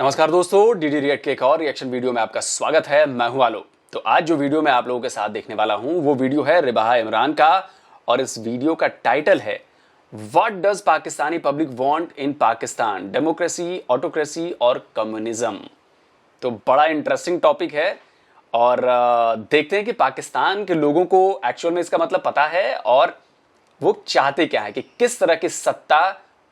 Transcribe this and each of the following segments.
नमस्कार दोस्तों, DD react के एक और रिएक्शन वीडियो में आपका स्वागत है। मैं हूं आलोक। तो आज जो वीडियो मैं आप लोगों के साथ देखने वाला हूं वो वीडियो है रिबाहा इमरान का, और इस वीडियो का टाइटल है what does Pakistani public want in Pakistan, democracy, autocracy और कम्युनिज्म। तो बड़ा इंटरेस्टिंग टॉपिक है और देखते हैं कि पाकिस्तान के लोगों को एक्चुअल में इसका मतलब पता है और वो चाहते क्या है कि किस तरह की सत्ता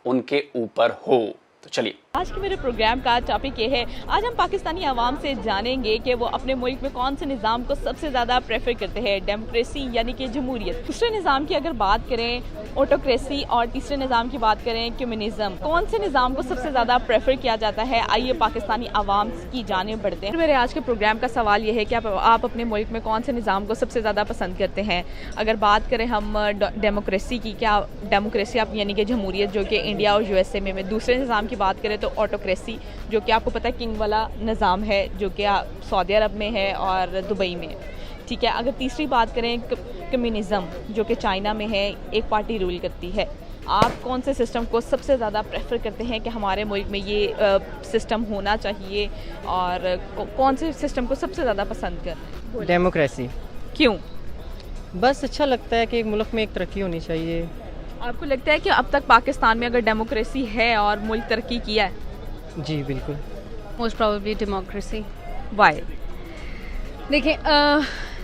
उनके ऊपर हो। तो चलिए, आज के मेरे प्रोग्राम का टॉपिक ये है, आज हम पाकिस्तानी आवाम से जानेंगे कि वो अपने मुल्क में कौन से निज़ाम को सबसे ज़्यादा प्रेफर करते हैं, डेमोक्रेसी यानी कि जमहूरियत, दूसरे निज़ाम की अगर बात करें ऑटोक्रेसी, और तीसरे निज़ाम की बात करें कम्युनिज्म। कौन से निज़ाम को सबसे ज़्यादा प्रेफर किया जाता है, आइए पाकिस्तानी आवाम की जाने बढ़ते हैं। मेरे आज के प्रोग्राम का सवाल ये है कि आप अपने मुल्क में कौन से निज़ाम को सबसे ज़्यादा पसंद करते हैं। अगर बात करें हम डेमोक्रेसी की, क्या डेमोक्रेसी आप यानी कि जमहूरियत जो कि इंडिया और यूएसए में, दूसरे निज़ाम की बात करें तो ऑटोक्रेसी जो कि आपको पता है किंग वाला निज़ाम है जो कि सऊदी अरब में है और दुबई में, ठीक है। अगर तीसरी बात करें कम्युनिज़म जो कि चाइना में है, एक पार्टी रूल करती है। आप कौन से सिस्टम को सबसे ज़्यादा प्रेफर करते हैं कि हमारे मुल्क में ये सिस्टम होना चाहिए, और कौन से सिस्टम को सबसे ज़्यादा पसंद करते हैं? डेमोक्रेसी। क्यों? बस अच्छा लगता है कि एक मुल्क में एक तरक्की होनी चाहिए। आपको लगता है कि अब तक पाकिस्तान में अगर डेमोक्रेसी है और मुल्क तरक्की किया है? जी बिल्कुल। Most probably democracy. वाई? देखिए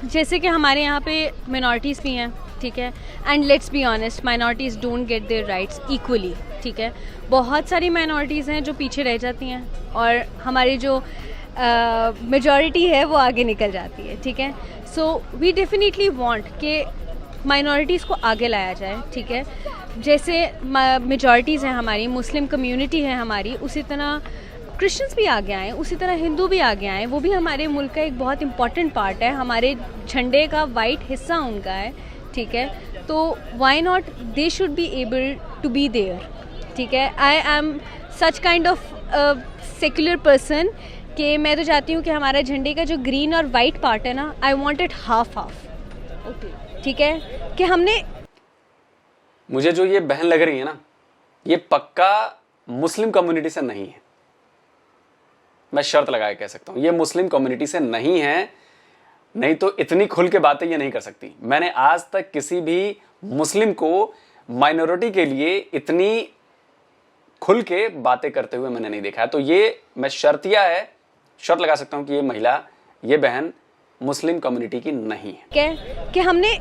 जैसे कि हमारे यहाँ पे मिनॉरिटीज़ भी हैं, ठीक है, and let's be honest, minorities don't get their rights equally, ठीक है। बहुत सारी माइनॉरिटीज़ हैं जो पीछे रह जाती हैं और हमारी जो मेजॉरिटी है वो आगे निकल जाती है, ठीक है। सो वी डेफिनेटली वांट कि माइनॉरिटीज़ को आगे लाया जाए, ठीक है। जैसे मेजॉरिटीज़ हैं हमारी, मुस्लिम कम्युनिटी है हमारी, उसी तरह क्रिश्चियंस भी आगे आएँ, उसी तरह हिंदू भी आगे आएँ। वो भी हमारे मुल्क का एक बहुत इंपॉर्टेंट पार्ट है, हमारे झंडे का वाइट हिस्सा उनका है, ठीक है। तो why not they should be able to be there, ठीक है। I am such kind of secular person कि मैं तो चाहती हूँ कि हमारा झंडे का जो ग्रीन और वाइट पार्ट है ना, I want it half half, ठीक है। कि हमने, मुझे जो ये बहन लग रही है ना, ये पक्का मुस्लिम कम्युनिटी से नहीं है। मैं शर्त लगाए कह सकता हूं ये मुस्लिम कम्युनिटी से नहीं है, नहीं तो इतनी खुल के बातें ये नहीं कर सकती। मैंने आज तक किसी भी मुस्लिम को माइनॉरिटी के लिए इतनी खुल के बातें करते हुए मैंने नहीं देखा है। तो ये मैं शर्त लगा सकता हूं कि ये महिला, ये बहन मुस्लिम कम्युनिटी की नहीं है। कि हमने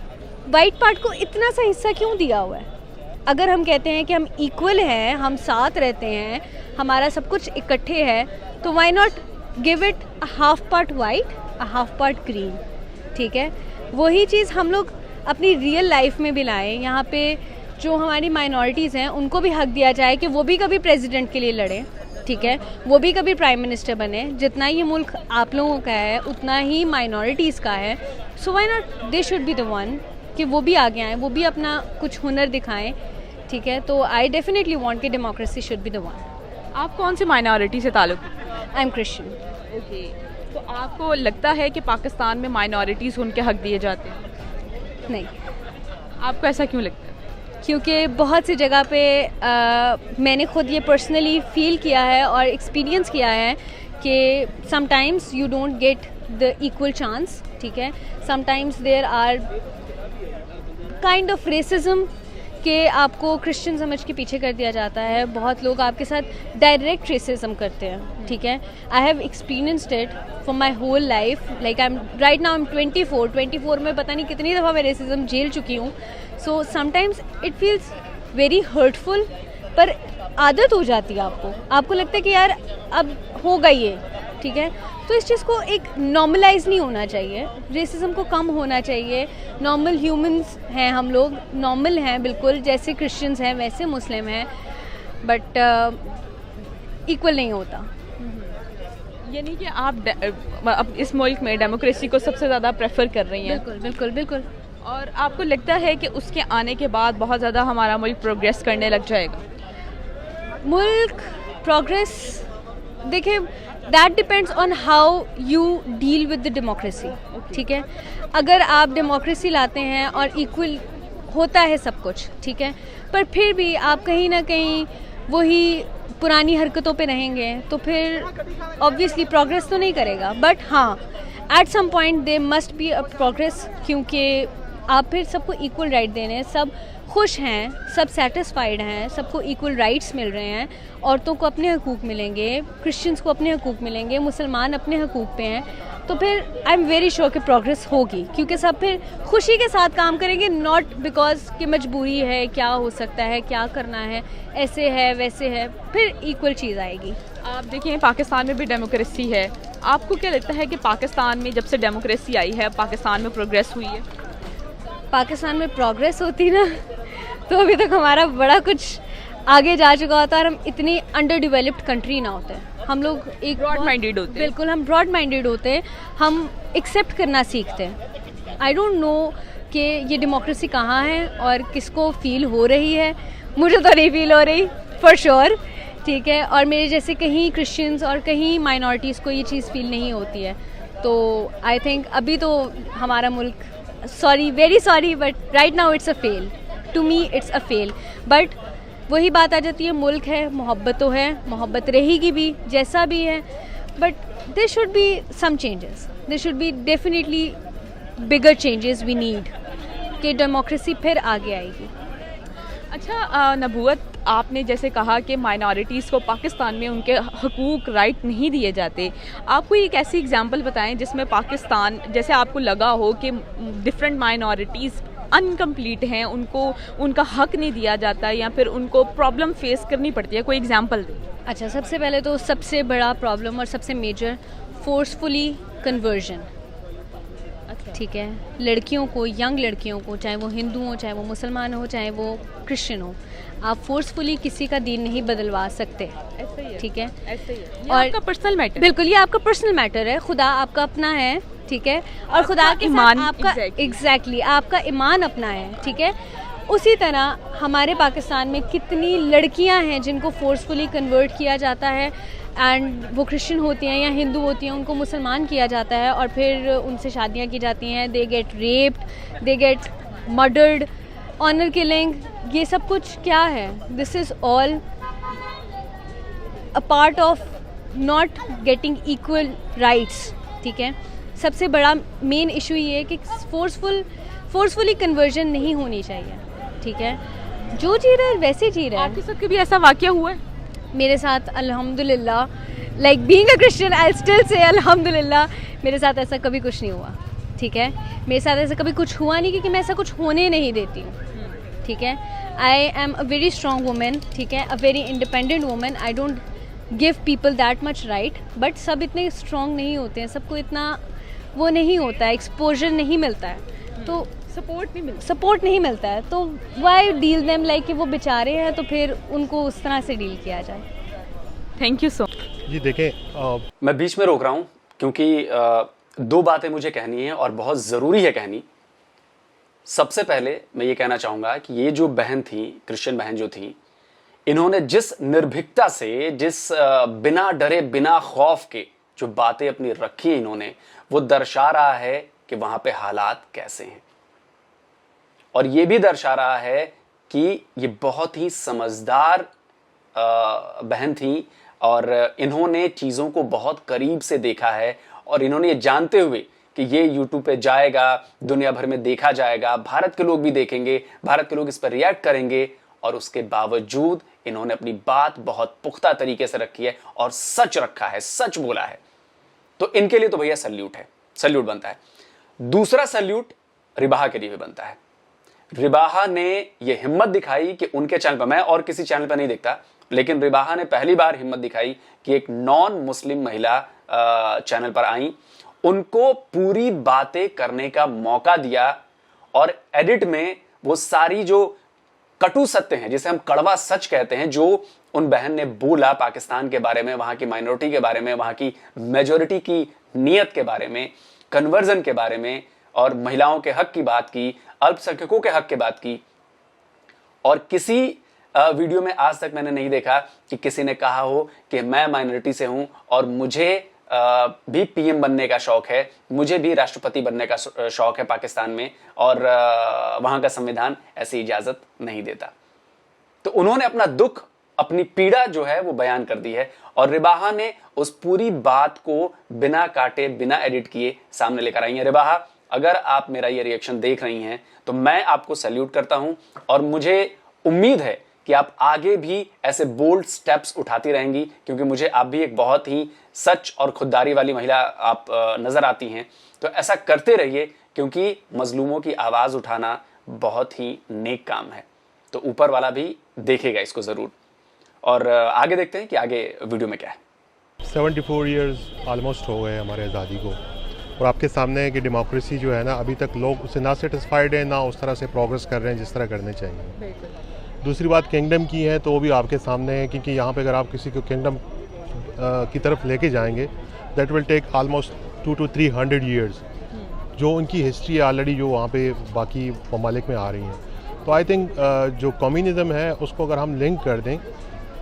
वाइट पार्ट को इतना सा हिस्सा क्यों दिया हुआ है? अगर हम कहते हैं कि हम इक्वल हैं, हम साथ रहते हैं, हमारा सब कुछ इकट्ठे है, तो why not give it a half part white, a half part green, ठीक है। वही चीज़ हम लोग अपनी रियल लाइफ में भी लाएं। यहाँ पे जो हमारी माइनॉरिटीज़ हैं उनको भी हक दिया जाए कि वो भी कभी प्रेसिडेंट के लिए लड़ें, ठीक है, वो भी कभी प्राइम मिनिस्टर बने। जितना ये मुल्क आप लोगों का है उतना ही माइनॉरिटीज़ का है। So why not they should be the one कि वो भी आगे आएँ, वो भी अपना कुछ हुनर दिखाएं, ठीक है। तो आई डेफिनेटली वांट कि democracy should be the one. आप कौन सी माइनॉरिटी से ताल्लुक़? I am Christian. ओके, तो आपको लगता है कि पाकिस्तान में माइनॉरिटीज़ उनके हक दिए जाते हैं? नहीं। आपको ऐसा क्यों लगता है? क्योंकि बहुत सी जगह पे मैंने खुद ये पर्सनली फील किया है और एक्सपीरियंस किया है कि sometimes you don't get the equal chance, ठीक है। Sometimes there are kind of racism कि आपको क्रिश्चियन समझ के पीछे कर दिया जाता है। बहुत लोग आपके साथ डायरेक्ट रेसिज्म करते हैं, ठीक है। I have experienced it for my whole life. Like I am right now, I am 24 में पता नहीं कितनी दफ़ा मैं रेसिज्म झेल चुकी हूँ। So sometimes it feels very hurtful, पर आदत हो जाती है आपको लगता है कि यार अब हो गई ये, ठीक है। तो इस चीज़ को एक नॉर्मलाइज नहीं होना चाहिए, रेसिज्म को कम होना चाहिए। नॉर्मल ह्यूमंस हैं हम लोग, नॉर्मल हैं बिल्कुल, जैसे क्रिश्चियंस हैं वैसे मुस्लिम हैं, बट इक्वल नहीं होता। यानी कि आप इस मुल्क में डेमोक्रेसी को सबसे ज़्यादा प्रेफर कर रही हैं? बिल्कुल बिल्कुल बिल्कुल। और आपको लगता है कि उसके आने के बाद बहुत ज़्यादा हमारा मुल्क प्रोग्रेस करने लग जाएगा? मुल्क प्रोग्रेस, देखिए, that depends on how you deal with the democracy, ठीक है। अगर आप डेमोक्रेसी लाते हैं और इक्वल होता है सब कुछ, ठीक है, पर फिर भी आप कहीं ना कहीं वही पुरानी हरकतों पे रहेंगे तो फिर ऑब्वियसली प्रोग्रेस तो नहीं करेगा, बट हाँ at some point they must be a progress, क्योंकि आप फिर सबको इक्वल राइट दे रहे हैं, सब खुश हैं, सब सेटिस्फाइड हैं, सबको इक्वल राइट्स मिल रहे हैं, औरतों को अपने हकूक़ मिलेंगे, क्रिश्चियंस को अपने हकूक़ मिलेंगे, मुसलमान अपने हकूक़ पे हैं, तो फिर आई एम वेरी श्योर कि प्रोग्रेस होगी, क्योंकि सब फिर खुशी के साथ काम करेंगे, नॉट बिकॉज कि मजबूरी है, क्या हो सकता है, क्या करना है, ऐसे है वैसे है, फिर इक्वल चीज़ आएगी। आप देखिए पाकिस्तान में भी डेमोक्रेसी है, आपको क्या लगता है कि पाकिस्तान में जब से डेमोक्रेसी आई है पाकिस्तान में प्रोग्रेस हुई है? पाकिस्तान में प्रोग्रेस होती ना तो अभी तक हमारा बड़ा कुछ आगे जा चुका होता है और हम इतनी अंडर डेवलप्ड कंट्री ना होते हैं। हम लोग एक ब्रॉड माइंडेड होते हैं। बिल्कुल, हम ब्रॉड माइंडेड होते हैं, हम एक्सेप्ट करना सीखते हैं। आई डोंट नो कि ये डेमोक्रेसी कहाँ है और किसको फील हो रही है, मुझे तो नहीं फील हो रही फॉर श्योर, ठीक है, और मेरे जैसे कहीं क्रिश्चियंस और कहीं माइनॉरिटीज़ को ये चीज़ फील नहीं होती है। तो आई थिंक अभी तो हमारा मुल्क, sorry very sorry, but right now it's a fail, to me it's a fail. But वही बात आ जाती है, मुल्क है, मोहब्बत तो है, मोहब्बत रहेगी भी जैसा भी है, but there should be some changes, there should be definitely bigger changes we need कि डेमोक्रेसी फिर आगे आएगी। अच्छा नबूवत, आपने जैसे कहा कि माइनॉरिटीज़ को पाकिस्तान में उनके हकूक़ राइट नहीं दिए जाते, आप कोई एक ऐसी एग्जांपल बताएं जिसमें पाकिस्तान, जैसे आपको लगा हो कि डिफरेंट माइनॉरिटीज़ अनकम्प्लीट हैं, उनको उनका हक नहीं दिया जाता या फिर उनको प्रॉब्लम फेस करनी पड़ती है, कोई एग्जांपल दें। अच्छा, सबसे पहले तो सबसे बड़ा प्रॉब्लम और सबसे मेजर फोर्सफुली कन्वर्जन, ठीक है, लड़कियों को, यंग लड़कियों को, चाहे वो हिंदू हो, चाहे वो मुसलमान हो, चाहे वो क्रिश्चियन हो, आप फोर्सफुली किसी का दीन नहीं बदलवा सकते, ऐसा ही है, ठीक है, ऐसा ही है, और आपका पर्सनल मैटर, बिल्कुल ये आपका पर्सनल मैटर है, खुदा आपका अपना है, ठीक है, और खुदा के ईमान, साथ आपका एग्जैक्टली आपका ईमान अपना है, ठीक है। उसी तरह हमारे पाकिस्तान में कितनी लड़कियां हैं जिनको फोर्सफुली कन्वर्ट किया जाता है, एंड वो क्रिश्चियन होती हैं या हिंदू होती हैं, उनको मुसलमान किया जाता है और फिर उनसे शादियां की जाती हैं, they get raped, they get murdered, honour killing, ये सब कुछ क्या है? This is all a part of not getting equal rights, ठीक है। सबसे बड़ा मेन इशू ये है कि फोर्सफुली कन्वर्जन नहीं होनी चाहिए, ठीक है। जो जी रहा है वैसे जी रहा है। आपके साथ कभी ऐसा वाक़या हुआ है? मेरे साथ अल्हम्दुलिल्लाह, like being a Christian I still say अल्हम्दुलिल्लाह, मेरे साथ ऐसा कभी कुछ नहीं हुआ, ठीक है। मेरे साथ ऐसा कभी कुछ हुआ नहीं क्योंकि मैं ऐसा कुछ होने नहीं देती हूँ, ठीक है। I am a very strong women, ठीक है, a very independent women, I don't give people that much right, but सब इतने स्ट्रॉन्ग नहीं होते हैं, सबको इतना वो नहीं होता है, एक्सपोजर नहीं मिलता है, तो सपोर्ट नहीं मिलता है, तो वाई डील देम लाइक कि वो बेचारे हैं, तो फिर उनको उस तरह से डील किया जाए। थैंक यू सो जी देखें, मैं बीच में रोक रहा हूं क्योंकि दो बातें मुझे कहनी है और बहुत ज़रूरी है कहनी। सबसे पहले मैं ये कहना चाहूँगा कि ये जो बहन थी, क्रिश्चियन बहन जो थी, इन्होंने जिस निर्भीकता से, जिस बिना डरे बिना खौफ के जो बातें अपनी रखी इन्होंने, वो दर्शा रहा है कि वहाँ पे हालात कैसे हैं, और ये भी दर्शा रहा है कि ये बहुत ही समझदार बहन थी और इन्होंने चीज़ों को बहुत करीब से देखा है, और इन्होंने ये जानते हुए कि ये YouTube पे जाएगा, दुनिया भर में देखा जाएगा, भारत के लोग भी देखेंगे, भारत के लोग इस पर रिएक्ट करेंगे, और उसके बावजूद इन्होंने अपनी बात बहुत पुख्ता तरीके से रखी है और सच रखा है, सच बोला है। तो इनके लिए तो भैया सल्यूट है, सल्यूट बनता है। दूसरा सल्यूट रिबाहा के लिए भी बनता है। रिबाहा ने ये हिम्मत दिखाई कि उनके चैनल पर, मैं और किसी चैनल पर नहीं देखता, लेकिन रिबाहा ने पहली बार हिम्मत दिखाई कि एक नॉन मुस्लिम महिला चैनल पर आई, उनको पूरी बातें करने का मौका दिया, और एडिट में वो सारी जो कटु सत्य हैं, जिसे हम कड़वा सच कहते हैं, जो उन बहन ने बोला पाकिस्तान के बारे में, वहां की माइनॉरिटी के बारे में, वहां की मेजॉरिटी की नीयत के बारे में, कन्वर्जन के बारे में, और महिलाओं के हक की बात की, अल्पसंख्यकों के हक की बात की। और किसी वीडियो में आज तक मैंने नहीं देखा कि किसी ने कहा हो कि मैं माइनॉरिटी से हूं और मुझे भी पीएम बनने का शौक है, मुझे भी राष्ट्रपति बनने का शौक है पाकिस्तान में, और वहां का संविधान ऐसी इजाजत नहीं देता। तो उन्होंने अपना दुख अपनी पीड़ा जो है वो बयान कर दी है और रिबाहा ने उस पूरी बात को बिना काटे बिना एडिट किए सामने लेकर आई है। रिबाहा, अगर आप मेरा ये रिएक्शन देख रही हैं तो मैं आपको सैल्यूट करता हूं और मुझे उम्मीद है कि आप आगे भी ऐसे बोल्ड स्टेप्स उठाती रहेंगी, क्योंकि मुझे आप भी एक बहुत ही सच और खुददारी वाली महिला आप नजर आती हैं। तो ऐसा करते रहिए, क्योंकि मजलूमों की आवाज उठाना बहुत ही नेक काम है। तो ऊपर वाला भी देखेगा इसको जरूर। और आगे देखते हैं कि आगे वीडियो में क्या है। 74 ईयर्स ऑलमोस्ट हो गए हमारे आज़ादी को, और आपके सामने है कि डेमोक्रेसी जो है ना, अभी तक लोग उससे ना सेटिस्फाइड है, ना उस तरह से प्रोग्रेस कर रहे हैं जिस तरह करने चाहिए। दूसरी बात किंगडम की है, तो वो भी आपके सामने है, क्योंकि यहाँ पे अगर आप किसी को किंगडम की तरफ लेके जाएंगे, that will take almost 200 to 300 years, जो उनकी हिस्ट्री है ऑलरेडी, जो वहाँ पे बाकी ममालिक में आ रही हैं। तो आई थिंक जो कम्युनिज़म है उसको अगर हम लिंक कर दें,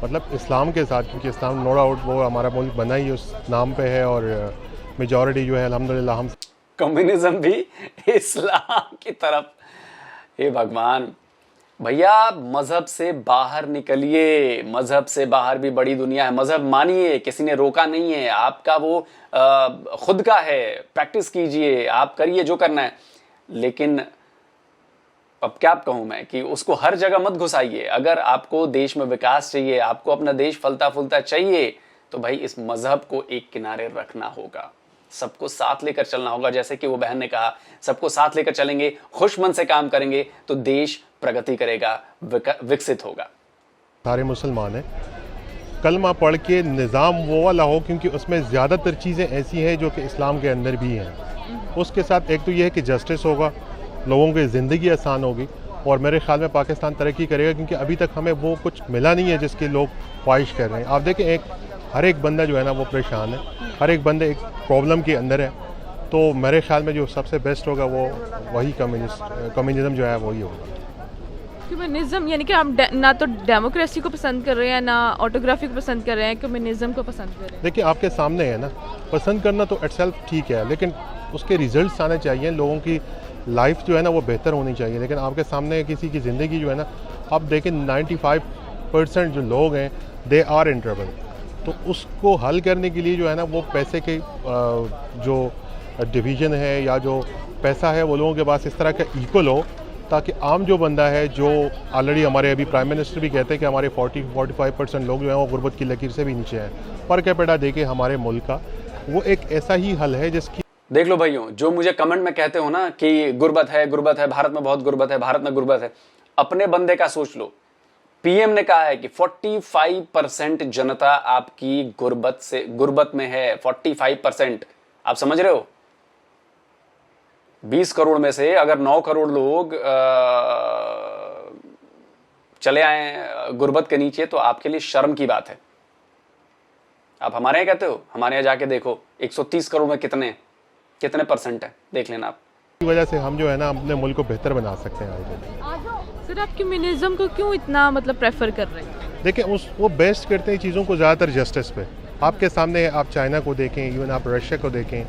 मतलब इस्लाम के साथ, क्योंकि इस्लाम नो डाउट वो हमारा मुल्क बना ही उस नाम पे है, और मेजॉरिटी जो है अल्हम्दुलिल्लाह हम कम्युनिज्म भी इस्लाम की तरफ। हे भगवान भैया, मजहब से बाहर निकलिए, मजहब से बाहर भी बड़ी दुनिया है। मजहब मानिए, किसी ने रोका नहीं है, आपका वो खुद का है, प्रैक्टिस कीजिए, आप करिए जो करना है। लेकिन अब क्या कहूं मैं कि उसको हर जगह मत घुसाइए। अगर आपको देश में विकास चाहिए, आपको अपना देश फलता फूलता चाहिए, तो भाई इस मजहब को एक किनारे रखना होगा, सबको साथ लेकर चलना होगा। जैसे कि वो बहन ने कहा, सबको साथ लेकर चलेंगे, खुश मन से काम करेंगे तो देश प्रगति करेगा, विकसित होगा। सारे मुसलमान हैं, कलमा पढ़ के निज़ाम वो वाला हो, क्योंकि उसमें ज़्यादातर चीज़ें ऐसी हैं जो कि इस्लाम के अंदर भी हैं। उसके साथ एक तो ये है कि जस्टिस होगा, लोगों की ज़िंदगी आसान होगी, और मेरे ख्याल में पाकिस्तान तरक्की करेगा, क्योंकि अभी तक हमें वो कुछ मिला नहीं है जिसके लोग ख्वाहिश कर रहे हैं। आप देखें, हर एक बंदा जो है ना वो परेशान है, हर एक बंदा एक प्रॉब्लम के अंदर है। तो मेरे ख्याल में जो सबसे बेस्ट होगा वो वही कम्युनिज्म जो है वही होगा। कम्युनिज्म यानी कि आप ना तो डेमोक्रेसी को पसंद कर रहे हैं, ना ऑटोग्राफी को पसंद कर रहे हैं, कम्युनिज्म को पसंद कर रहे हैं। देखिए, आपके सामने है ना, पसंद करना तो इटसेल्फ ठीक है, लेकिन उसके रिजल्ट्स आने चाहिए, लोगों की लाइफ जो है ना वो बेहतर होनी चाहिए। लेकिन आपके सामने किसी की ज़िंदगी जो है ना, आप देखें 95% जो लोग हैं दे आर इन ट्रबल। तो उसको हल करने के लिए जो है ना, वो पैसे के जो डिवीज़न है या जो पैसा है वो लोगों के पास इस तरह का इक्वल हो, ताकि आम जो बंदा है, जो ऑलरेडी हमारे अभी प्राइम मिनिस्टर भी कहते हैं कि हमारे 40-45% लोग जो हैं वो गुर्बत की लकीर से भी नीचे हैं, पर कैपिटा देके हमारे मुल्क का वो एक ऐसा ही हल है जिसकी। देख लो भाइयों, जो मुझे कमेंट में कहते हो ना कि गुर्बत है, भारत में बहुत गुर्बत है, भारत में गुर्बत है, अपने बंदे का सोच लो। पीएम ने कहा है कि 45% जनता आपकी गुर्बत में है। 45%, आप समझ रहे हो? 20 करोड़ में से अगर 9 करोड़ लोग चले आए गुर्बत के नीचे, तो आपके लिए शर्म की बात है। आप हमारे यहाँ कहते हो, हमारे यहाँ जाके देखो 130 करोड़ में कितने परसेंट है, देख लेना आप। इस वजह से हम जो है ना अपने मुल्क को बेहतर बना सकते हैं। सर, आप कम्युनिज्म को क्यों इतना मतलब प्रेफर कर रहे हैं? देखिए, वो बेस्ट करते हैं चीज़ों को ज़्यादातर जस्टिस पे। आपके सामने आप चाइना को देखें, इवन आप रशिया को देखें,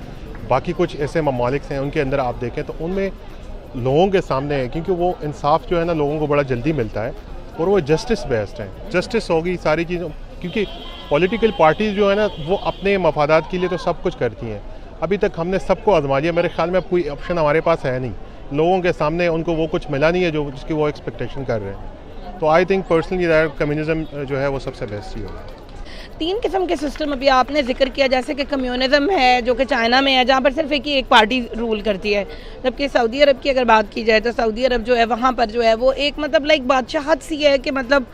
बाकी कुछ ऐसे ममालिक हैं उनके अंदर आप देखें, तो उनमें लोगों के सामने है, क्योंकि वो इंसाफ जो है ना लोगों को बड़ा जल्दी मिलता है, और वो जस्टिस बेस्ड है। जस्टिस होगी सारी चीज़ों, क्योंकि पॉलिटिकल पार्टीज जो है ना वो अपने मफादात के लिए तो सब कुछ करती हैं। अभी तक हमने सबको आजमा लिया, मेरे ख्याल में अब कोई ऑप्शन हमारे पास है नहीं। लोगों के सामने उनको वो कुछ मिला नहीं है जो जिसकी वो एक्सपेक्टेशन कर रहे हैं। तो I think personally that communism जो है वो सबसे बेस्ट ही होगा। 3 किस्म के सिस्टम अभी आपने जिक्र किया, जैसे कि कम्युनिज्म है जो कि चाइना में है, जहाँ पर सिर्फ एक पार्टी रूल करती है, जबकि सऊदी अरब की अगर बात की जाए तो सऊदी अरब जो है वहाँ पर जो है वो एक मतलब लाइक बादशाहत सी है, कि मतलब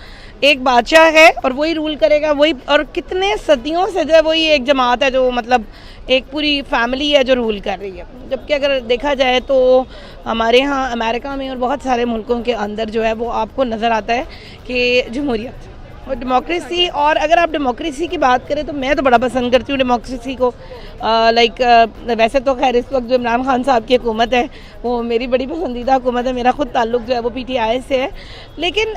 एक बादशाह है और वही रूल करेगा, वही, और कितने सदियों से जो है वही एक जमात है जो मतलब एक पूरी फैमिली है जो रूल कर रही है। जबकि अगर देखा जाए तो हमारे यहाँ अमेरिका में और बहुत सारे मुल्कों के अंदर जो है वो आपको नज़र आता है कि जमहूरियत और डेमोक्रेसी। और अगर आप डेमोक्रेसी की बात करें तो मैं तो बड़ा पसंद करती हूँ डेमोक्रेसी को। वैसे तो खैर इस वक्त जो इमरान खान साहब की हुकूमत है वो मेरी बड़ी पसंदीदा हुकूमत है, मेरा खुद ताल्लुक जो है वो PTI से है। लेकिन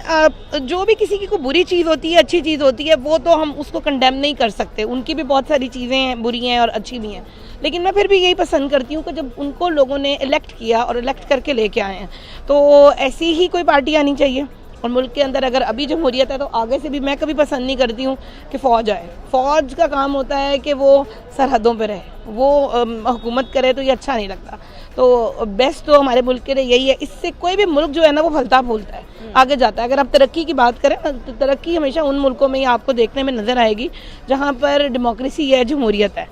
जो भी किसी की कोई बुरी चीज़ होती है, अच्छी चीज़ होती है, वो तो हम उसको कंडेम नहीं कर सकते। उनकी भी बहुत सारी चीज़ें बुरी हैं और अच्छी भी हैं, लेकिन मैं फिर भी यही पसंद करती हूँ कि जब उनको लोगों ने इलेक्ट किया और इलेक्ट करके लेके आए हैं तो ऐसी ही कोई पार्टी आनी चाहिए। और मुल्क के अंदर अगर अभी जमहूरियत है तो आगे से भी मैं कभी पसंद नहीं करती हूँ कि फ़ौज आए। फ़ौज का काम होता है कि वो सरहदों पे रहे, वो हुकूमत करे, तो ये अच्छा नहीं लगता। तो बेस्ट तो हमारे मुल्क के लिए यही है। इससे कोई भी मुल्क जो है ना वो फलता फूलता है, आगे जाता है। अगर आप तरक्की की बात करें ना तो तरक्की हमेशा उन मुल्कों में ही आपको देखने में नज़र आएगी जहाँ पर डेमोक्रेसी है, जमहूरियत है।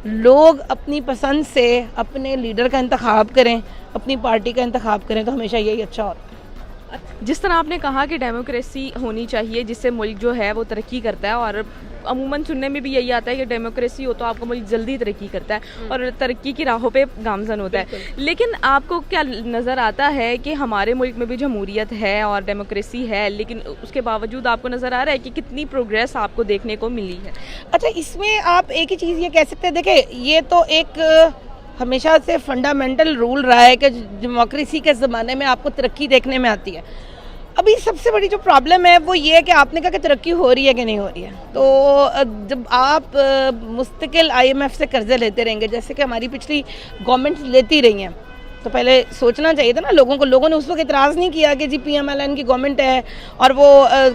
लोग अपनी पसंद से अपने लीडर का इंतखाब करें, अपनी पार्टी का इंतखाब करें, तो हमेशा यही अच्छा होता है। जिस तरह आपने कहा कि डेमोक्रेसी होनी चाहिए जिससे मुल्क जो है वो तरक्की करता है, और अमूमन सुनने में भी यही आता है कि डेमोक्रेसी हो तो आपका मुल्क जल्दी तरक्की करता है और तरक्की की राहों पे गामजन होता है। लेकिन आपको क्या नज़र आता है कि हमारे मुल्क में भी जमहूरियत है और डेमोक्रेसी है, लेकिन उसके बावजूद आपको नज़र आ रहा है कि कितनी प्रोग्रेस आपको देखने को मिली है? अच्छा, इसमें आप एक ही चीज़ ये कह सकते हैं, देखिए ये तो एक हमेशा से फंडामेंटल रूल रहा है कि डेमोक्रेसी के ज़माने में आपको तरक्की देखने में आती है। अभी सबसे बड़ी जो प्रॉब्लम है वो ये है कि आपने कहा कि तरक्की हो रही है कि नहीं हो रही है। तो जब आप मुस्तकिल IMF से कर्जे लेते रहेंगे, जैसे कि हमारी पिछली गवर्नमेंट लेती रही हैं, तो पहले सोचना चाहिए था ना लोगों को। लोगों ने उस वक्त इतराज़ नहीं किया कि जी PMLN की गवर्नमेंट है और वो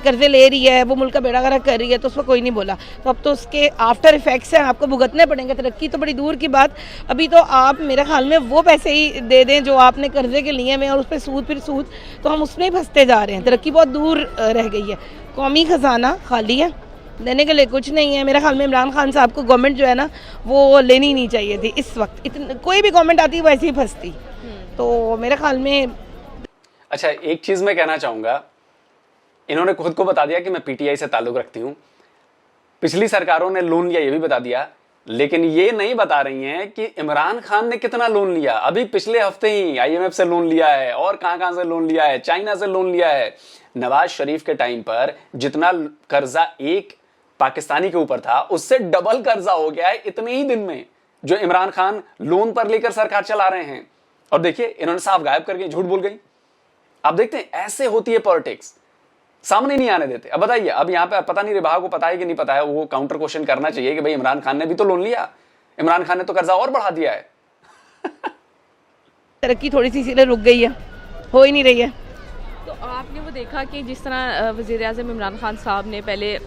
कर्जे ले रही है, वो मुल्क का बेड़ा गर्क कर रही है, तो उस पर कोई नहीं बोला। तो अब तो उसके आफ्टर इफेक्ट्स हैं, आपको भुगतने पड़ेंगे। तरक्की तो बड़ी दूर की बात, अभी तो आप मेरे ख्याल में वो पैसे ही दे दें जो आपने कर्जे के लिए में, और उस पर सूद फिर सूद, तो हम उसमें ही फंसते जा रहे हैं। तरक्की बहुत दूर रह गई है। कौमी ख़जाना खाली है, देने के लिए कुछ नहीं है। मेरे ख्याल में इमरान खान साहब को गवर्नमेंट जो है ना वो लेनी नहीं चाहिए थी इस वक्त। कोई भी गवर्नमेंट आती वैसे ही फंसती। तो मेरे ख्याल में अच्छा, एक चीज मैं कहना चाहूंगा, इन्होंने खुद को बता दिया कि मैं PTI से ताल्लुक रखती हूं। पिछली सरकारों ने लोन लिया ये भी बता दिया, लेकिन ये नहीं बता रही हैं कि इमरान खान ने कितना लोन लिया। अभी पिछले हफ्ते ही IMF से लोन लिया है और कहां से लोन लिया है, चाइना से लोन लिया है। नवाज शरीफ के टाइम पर जितना कर्जा एक पाकिस्तानी के ऊपर था, उससे डबल कर्जा हो गया है इतने ही दिन में, जो इमरान खान लोन पर लेकर सरकार चला रहे हैं। और देखिए, इन्होंने साफ गायब करके झूठ बोल गई। आप देखते हैं ऐसे होती है पॉलिटिक्स, सामने नहीं आने देते। अब बताइए, अब यहां पे पता नहीं रिभा को पता है कि नहीं पता है, वो काउंटर क्वेश्चन करना चाहिए कि भाई इमरान खान ने भी तो लोन लिया, इमरान खान ने तो कर्जा और बढ़ा दिया है। तरक्की थोड़ी सी इसीलिए रुक गई है, हो ही नहीं रही है। तो आपने वो देखा कि जिस तरह वज़ीर आज़म इमरान खान साहब ने पहले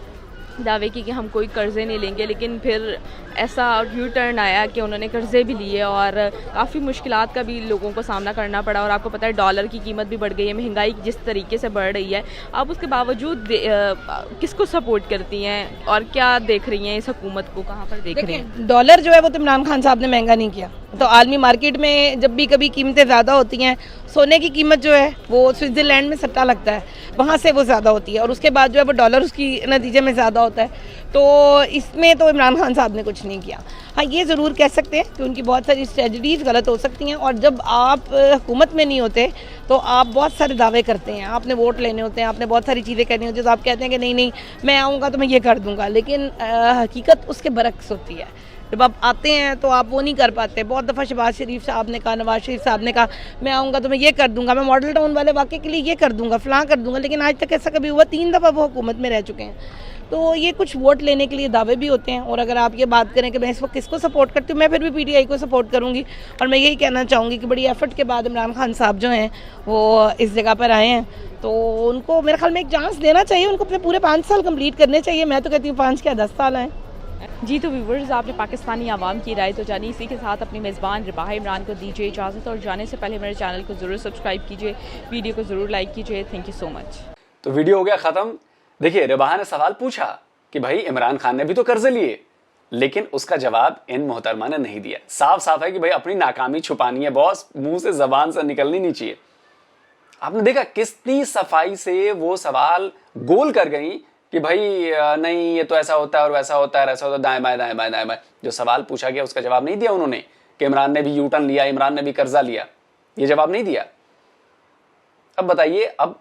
दावे की कि हम कोई कर्ज़े नहीं लेंगे, लेकिन फिर ऐसा यू टर्न आया कि उन्होंने कर्ज़े भी लिए और काफ़ी मुश्किलात का भी लोगों को सामना करना पड़ा। और आपको पता है डॉलर की कीमत भी बढ़ गई है, महंगाई जिस तरीके से बढ़ रही है। आप उसके बावजूद किसको सपोर्ट करती हैं और क्या देख रही हैं इस हुकूमत को, कहाँ पर देख रही हैं? डॉलर जो है वो तो इमरान खान साहब ने महंगा नहीं किया। तो आलमी मार्केट में जब भी कभी कीमतें ज़्यादा होती हैं, सोने की कीमत जो है वो स्विट्ज़रलैंड में सट्टा लगता है, वहाँ से वो ज़्यादा होती है, और उसके बाद जो है वो डॉलर उसकी नतीजे में ज़्यादा होता है। तो इसमें तो इमरान खान साहब ने कुछ नहीं किया। हाँ, ये ज़रूर कह सकते हैं कि उनकी बहुत सारी स्ट्रेटजीज़ गलत हो सकती हैं, और जब आप हुकूमत में नहीं होते तो आप बहुत सारे दावे करते हैं, आपने वोट लेने होते हैं, आपने बहुत सारी चीज़ें करनी होती है, तो आप कहते हैं कि नहीं नहीं मैं आऊँगा तो मैं ये कर दूँगा, लेकिन हकीकत उसके बरक्स होती है। जब आप आते हैं तो आप वो नहीं कर पाते। बहुत दफ़ा शहबाज शरीफ साहब ने कहा, नवाज शरीफ साहब ने कहा मैं आऊँगा तो मैं ये कर दूँगा, मैं मॉडल टाउन वाले वाक़े के लिए ये कर दूँगा, फ़लाँ कर दूँगा, लेकिन आज तक ऐसा कभी हुआ? 3 दफ़ा वो हुकूमत में रह चुके हैं। तो ये कुछ वोट लेने के लिए दावे भी होते हैं। और अगर आप ये बात करें कि मैं इस वक्त किसको सपोर्ट करती हूँ, मैं फिर भी PTI को सपोर्ट करूँगी। और मैं यही कहना चाहूँगी कि बड़ी एफर्ट के बाद इमरान खान साहब जो हैं वो इस जगह पर आए हैं, तो उनको मेरे ख्याल में एक चांस देना चाहिए। उनको अपने पूरे 5 साल कंप्लीट करने चाहिए। मैं तो कहती हूँ 5 क्या 10 साल आएँ। जी, तो व्यूवर्स, आपने पाकिस्तानी आवाम की राय तो जानी। इसी के साथ अपनी मेज़बान रिबाह इमरान को दीजिए इजाज़त, और जाने से पहले मेरे चैनल को ज़रूर सब्सक्राइब कीजिए, वीडियो को ज़रूर लाइक कीजिए। Thank you so much. तो वीडियो हो गया ख़त्म। देखिए, रिबाह ने सवाल पूछा कि भाई इमरान खान ने भी तो कर्जे लिए, लेकिन उसका जवाब इन मोहतरमा ने नहीं दिया। साफ साफ है कि भाई अपनी नाकामी छुपानी है बॉस, मुंह से ज़बान से निकलनी नहीं चाहिए। आपने देखा कितनी सफाई से वो सवाल गोल कर गई कि भाई नहीं ये तो ऐसा होता है और वैसा होता है, ऐसा होता है, दाएं बाएं दाएं बाएं दाएं बाएं। जो सवाल पूछा गया उसका जवाब नहीं दिया उन्होंने कि इमरान ने भी यू टर्न लिया, इमरान ने भी कर्जा लिया, ये जवाब नहीं दिया। अब बताइए, अब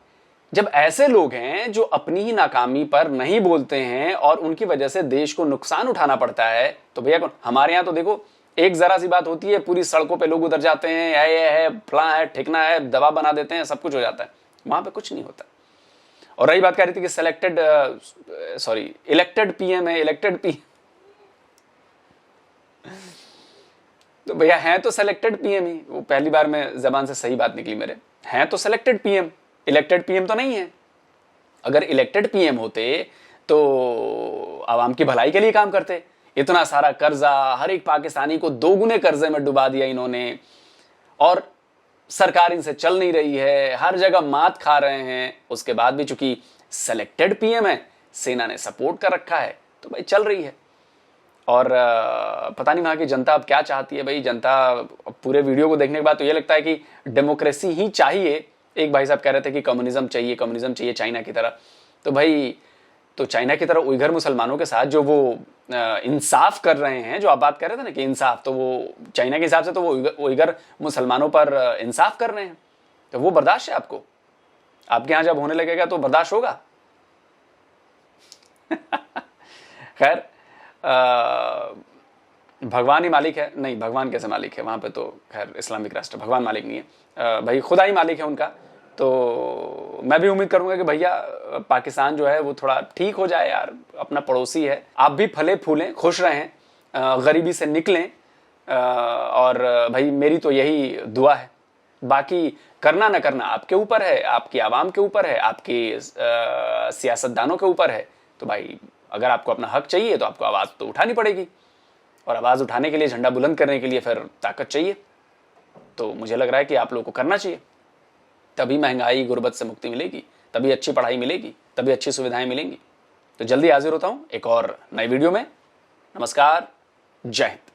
जब ऐसे लोग हैं जो अपनी ही नाकामी पर नहीं बोलते हैं और उनकी वजह से देश को नुकसान उठाना पड़ता है, तो भैया कौन? हमारे यहाँ तो देखो, एक जरा सी बात होती है पूरी सड़कों पे लोग उतर जाते हैं, ये है फलां है ठिकना है, दवा बना देते हैं, सब कुछ हो जाता है। वहां पे कुछ नहीं होता। और रही बात कह रही थी कि इलेक्टेड पीएम है, इलेक्टेड पीएम, तो भैया हैं तो सेलेक्टेड पीएम ही। वो पहली बार में जबान से सही बात निकली मेरे, हैं तो सेलेक्टेड पीएम, इलेक्टेड पीएम तो नहीं है। अगर इलेक्टेड पीएम होते तो आवाम की भलाई के लिए काम करते। इतना सारा कर्जा, हर एक पाकिस्तानी को 2 गुने कर्जे में डुबा दिया इन्होंने, और सरकार इनसे चल नहीं रही है, हर जगह मात खा रहे हैं। उसके बाद भी चूंकि सेलेक्टेड पीएम है, सेना ने सपोर्ट कर रखा है, तो भाई चल रही है। और पता नहीं वहां की जनता अब क्या चाहती है। भाई जनता पूरे वीडियो को देखने के बाद तो ये लगता है कि डेमोक्रेसी ही चाहिए। एक भाई साहब कह रहे थे कि कम्युनिज्म चाहिए चाइना की तरह। तो भाई तो चाइना की तरह उइगर मुसलमानों के साथ जो वो इंसाफ कर रहे हैं, जो आप बात कर रहे थे ना कि इंसाफ, तो वो चाइना के हिसाब से तो वो उइगर मुसलमानों पर इंसाफ कर रहे हैं, तो वो बर्दाश्त है आपको? आपके यहाँ जब होने लगेगा तो बर्दाश्त होगा? खैर, भगवान ही मालिक है। नहीं, भगवान कैसे मालिक है? वहां पे तो खैर इस्लामिक राष्ट्र, भगवान मालिक नहीं है, भाई खुदा ही मालिक है उनका। तो मैं भी उम्मीद करूंगा कि भैया पाकिस्तान जो है वो थोड़ा ठीक हो जाए यार, अपना पड़ोसी है। आप भी फले फूलें, खुश रहें, गरीबी से निकलें, और भाई मेरी तो यही दुआ है। बाकी करना न करना आपके ऊपर है, आपकी आवाम के ऊपर है, आपके सियासतदानों के ऊपर है। तो भाई अगर आपको अपना हक चाहिए तो आपको आवाज़ तो उठानी पड़ेगी, और आवाज़ उठाने के लिए, झंडा बुलंद करने के लिए फिर ताकत चाहिए। तो मुझे लग रहा है कि आप लोगों को करना चाहिए, तभी महंगाई गुर्बत से मुक्ति मिलेगी, तभी अच्छी पढ़ाई मिलेगी, तभी अच्छी सुविधाएं मिलेंगी। तो जल्दी हाजिर होता हूं एक और नई वीडियो में। नमस्कार, जय हिंद।